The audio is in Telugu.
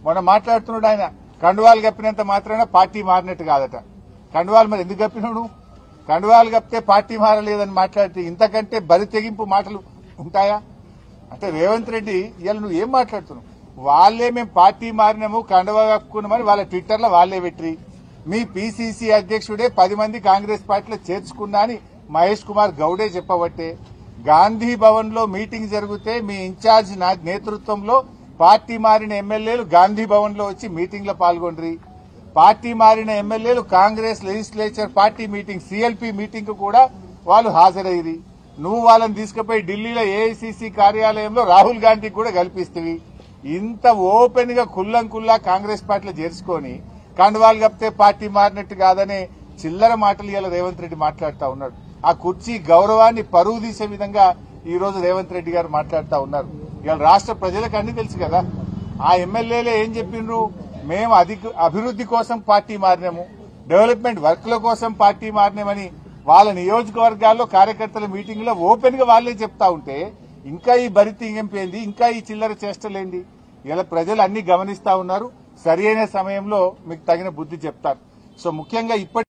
మొన్న మాట్లాడుతున్నాడు ఆయన కండువాలు కప్పినంత మాత్రాన పార్టీ మారినట్టు కాదట. కండువాలు మరి ఎందుకు కప్పినాడు? కండువాలు కప్పితే పార్టీ మారలేదని మాట్లాడితే ఇంతకంటే బరి తెగింపు మాటలు ఉంటాయా? అంటే రేవంత్ రెడ్డి ఇవాళ నువ్వు ఏం మాట్లాడుతున్నావు? వాళ్లే మేము పార్టీ మారినాము కండువా కప్పుకున్నామని వాళ్ళ ట్విట్టర్లో వాళ్లే పెట్టి మీ పీసీసీ అధ్యక్షుడే 10 మంది కాంగ్రెస్ పార్టీలో చేర్చుకున్నా అని మహేష్ కుమార్ గౌడే చెప్పబట్టే గాంధీ భవన్ లో మీటింగ్ జరిగితే మీ ఇన్ఛార్జ్ నేతృత్వంలో పార్టీ మారిన ఎమ్మెల్యేలు గాంధీ భవన్ లో వచ్చి మీటింగ్ లో పాల్గొండ్రి. పార్టీ మారిన ఎమ్మెల్యేలు Congress legislature party meeting CLP meeting కు కూడా వాళ్ళు హాజరయ్యి నువ్వు వాళ్ళని తీసుకుపోయి ఢిల్లీలో ఏఐసీసీ కార్యాలయంలో రాహుల్ గాంధీకి కూడా కల్పిస్తవి. ఇంత ఓపెన్ గా కుల్లా కాంగ్రెస్ పార్టీలో చేర్చుకొని కండువాలు కప్పితే పార్టీ మారినట్టు కాదనే చిల్లర మాటలు ఇలా రేవంత్ రెడ్డి మాట్లాడుతూ ఉన్నాడు. ఆ కుర్చీ గౌరవాన్ని పరువు తీసే విధంగా ఈ రోజు రేవంత్ రెడ్డి గారు మాట్లాడుతూ ఉన్నారు. ఇవాళ రాష్ట్ర ప్రజలకు అన్ని తెలుసు కదా. ఆ ఎమ్మెల్యేలే ఏం చెప్పిండ్రు? మేము అభివృద్ది కోసం పార్టీ మారినాము, డెవలప్మెంట్ వర్క్ల కోసం పార్టీ మారినామని వాళ్ళ నియోజకవర్గాల్లో కార్యకర్తల మీటింగ్ లో ఓపెన్ గా వాళ్లే చెప్తా ఉంటే ఇంకా ఈ బరితెంగింపేంది, ఇంకా ఈ చిల్లర చేష్టలేంది? ఇలా ప్రజలు అన్ని గమనిస్తా ఉన్నారు. సరైన సమయంలో మీకు తగిన బుద్ధి చెప్తారు. సో ముఖ్యంగా ఇప్పటి